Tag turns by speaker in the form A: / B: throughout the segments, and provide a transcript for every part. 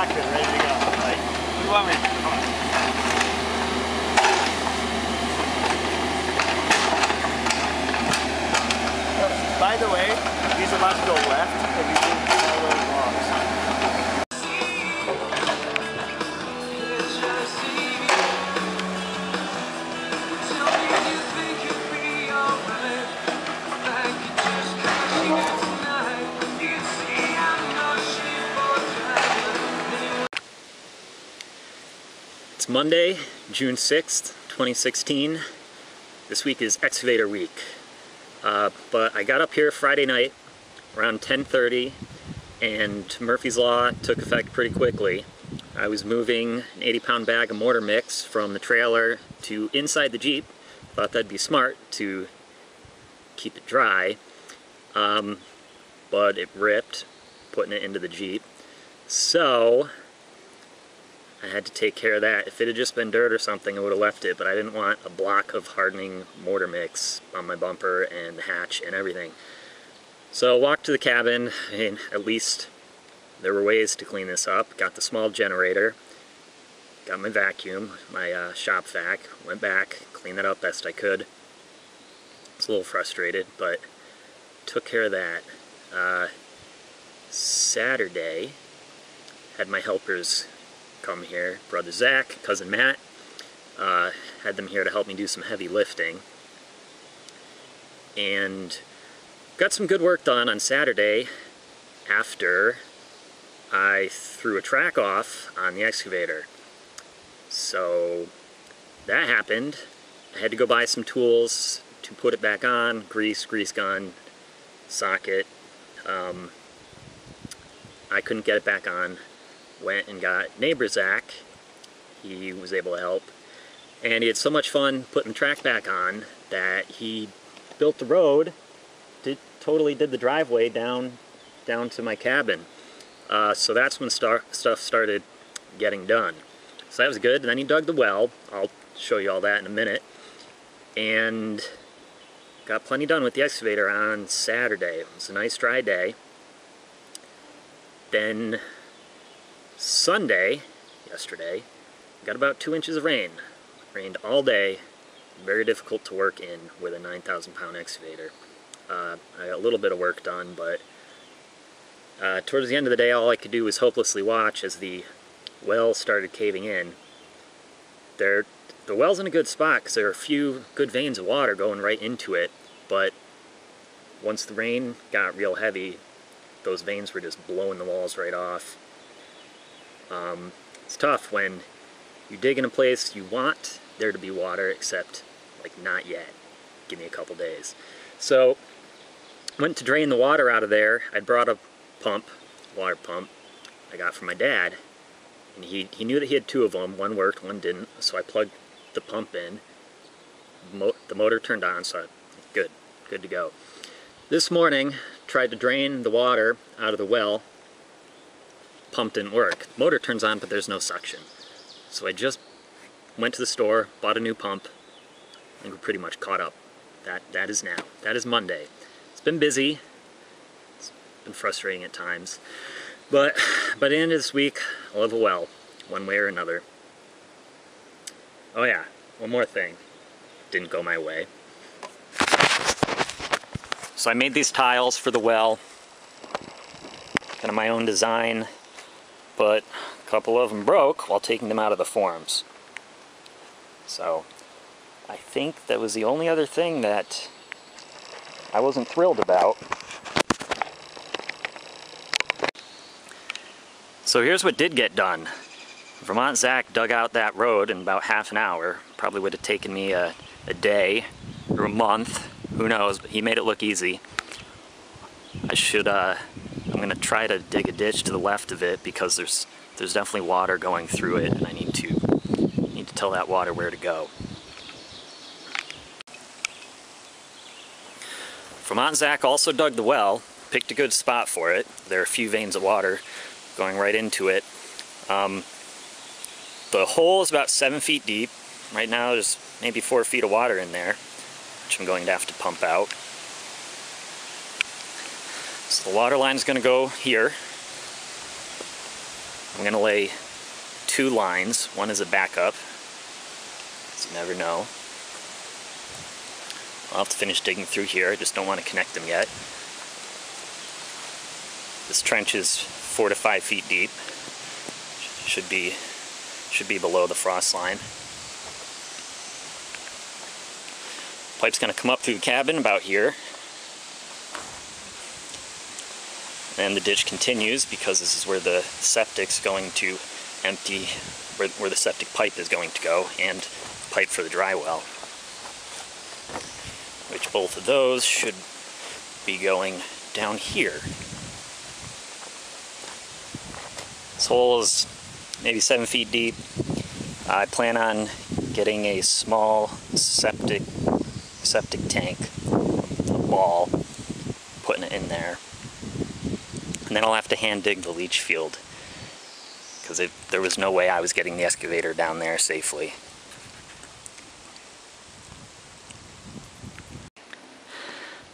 A: cockpit ready to go. Like, what do you want me to do? Come on. By the way, he's about to go left if you move all those logs.
B: It's Monday, June 6th, 2016. This week is Excavator week. But I got up here Friday night around 10:30 and Murphy's Law took effect pretty quickly. I was moving an 80-pound bag of mortar mix from the trailer to inside the Jeep. Thought that'd be smart to keep it dry, but it ripped putting it into the Jeep. So I had to take care of that. If it had just been dirt or something, I would have left it, but I didn't want a block of hardening mortar mix on my bumper and the hatch and everything. So I walked to the cabin, and at least there were ways to clean this up. Got the small generator, got my vacuum, my shop vac, went back, cleaned that up best I could. I was a little frustrated, but took care of that. Saturday, had my helpers come here, brother Zach, cousin Matt, had them here to help me do some heavy lifting, and got some good work done on Saturday after I threw a track off on the excavator. So that happened. I had to go buy some tools to put it back on, grease gun, socket. I couldn't get it back on. Went and got neighbor Zach. He was able to help, and he had so much fun putting the track back on that he built the road, totally did the driveway down to my cabin. So that's when stuff started getting done. So that was good. And then he dug the well. I'll show you all that in a minute. And got plenty done with the excavator on Saturday. It was a nice dry day. Then Sunday, yesterday, got about 2 inches of rain. Rained all day. Very difficult to work in with a 9,000-pound excavator. I got a little bit of work done, but towards the end of the day, all I could do was hopelessly watch as the well started caving in. The well's in a good spot because there are a few good veins of water going right into it, but once the rain got real heavy, those veins were just blowing the walls right off. It's tough when you dig in a place you want there to be water, except like not yet. Give me a couple days. So went to drain the water out of there. I brought a water pump I got from my dad, and he knew that he had 2 of them. One worked, one didn't, so I plugged the pump in. The motor turned on, so good to go. This morning tried to drain the water out of the well. Pump didn't work. Motor turns on, but there's no suction. So I just went to the store, bought a new pump, and we're pretty much caught up. That is now. That is Monday. It's been busy. It's been frustrating at times. But by the end of this week, I'll have a well, one way or another. Oh yeah, one more thing. Didn't go my way. So I made these tiles for the well. Kind of my own design. But a couple of them broke while taking them out of the forms. So I think that was the only other thing that I wasn't thrilled about. So here's what did get done. Vermont Zach dug out that road in about half an hour. Probably would have taken me a day or a month, who knows, but he made it look easy. I'm gonna try to dig a ditch to the left of it because there's definitely water going through it, and I need to tell that water where to go. Vermont Zach also dug the well, picked a good spot for it. There are a few veins of water going right into it. The hole is about 7 feet deep. Right now there's maybe 4 feet of water in there, which I'm going to have to pump out. So the water line is going to go here. I'm going to lay 2 lines. One is a backup, so you never know. I'll have to finish digging through here, I just don't want to connect them yet. This trench is 4 to 5 feet deep. Should be below the frost line. Pipe's going to come up through the cabin about here. And the ditch continues because this is where the septic's going to empty, where the septic pipe is going to go, and pipe for the dry well. Which both of those should be going down here. This hole is maybe 7 feet deep. I plan on getting a small septic tank, a ball, putting it in there. And then I'll have to hand dig the leach field, because there was no way I was getting the excavator down there safely.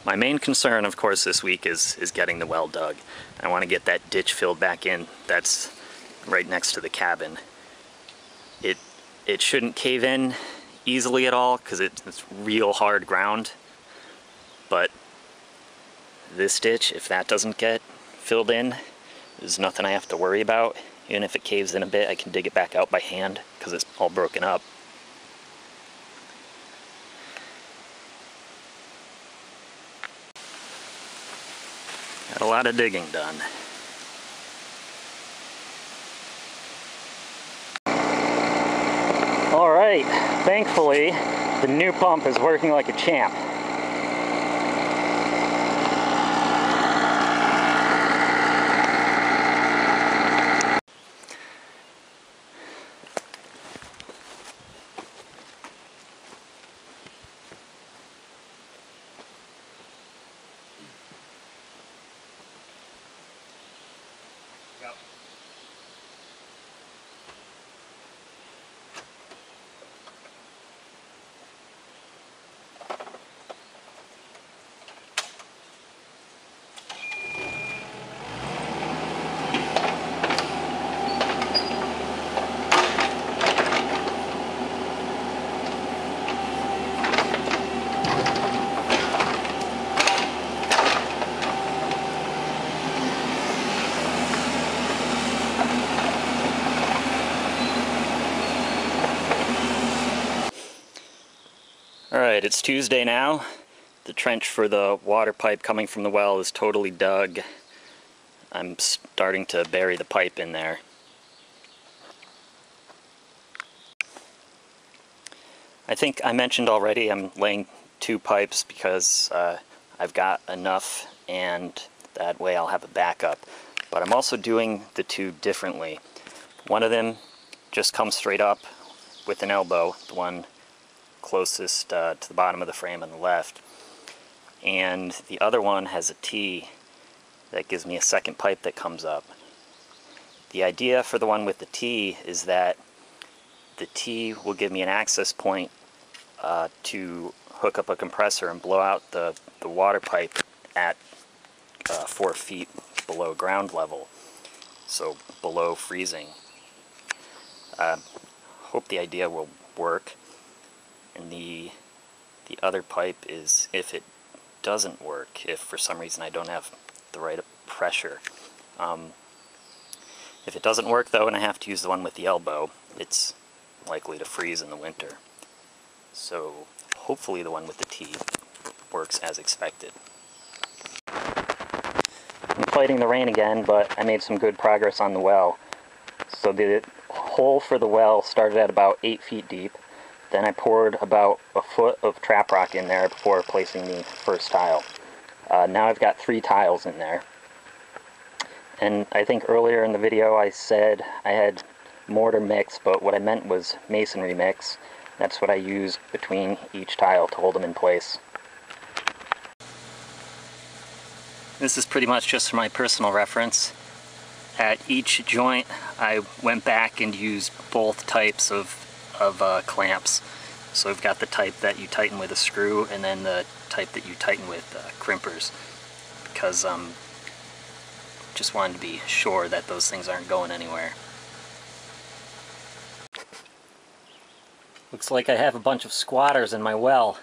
B: My main concern, of course, this week is getting the well dug. I want to get that ditch filled back in. That's right next to the cabin. It shouldn't cave in easily at all because it's real hard ground. But this ditch, if that doesn't get filled in, there's nothing I have to worry about. Even if it caves in a bit, I can dig it back out by hand because it's all broken up. Got a lot of digging done. Alright, thankfully the new pump is working like a champ. Alright, it's Tuesday now. The trench for the water pipe coming from the well is totally dug. I'm starting to bury the pipe in there. I think I mentioned already I'm laying 2 pipes because I've got enough, and that way I'll have a backup. But I'm also doing the 2 differently. One of them just comes straight up with an elbow, the one closest to the bottom of the frame on the left, and the other one has a T that gives me a second pipe that comes up. The idea for the one with the T is that the T will give me an access point to hook up a compressor and blow out the water pipe at 4 feet below ground level, so below freezing. Hope the idea will work. And the other pipe is if it doesn't work, if for some reason I don't have the right pressure. If it doesn't work though and I have to use the one with the elbow, it's likely to freeze in the winter. So hopefully the one with the T works as expected. I'm fighting the rain again, but I made some good progress on the well. So the hole for the well started at about 8 feet deep. Then I poured about a foot of trap rock in there before placing the first tile. Now I've got 3 tiles in there. And I think earlier in the video I said I had mortar mix, but what I meant was masonry mix. That's what I use between each tile to hold them in place. This is pretty much just for my personal reference. At each joint I went back and used both types of clamps. So we've got the type that you tighten with a screw and then the type that you tighten with crimpers, because just wanted to be sure that those things aren't going anywhere. Looks like I have a bunch of squatters in my well.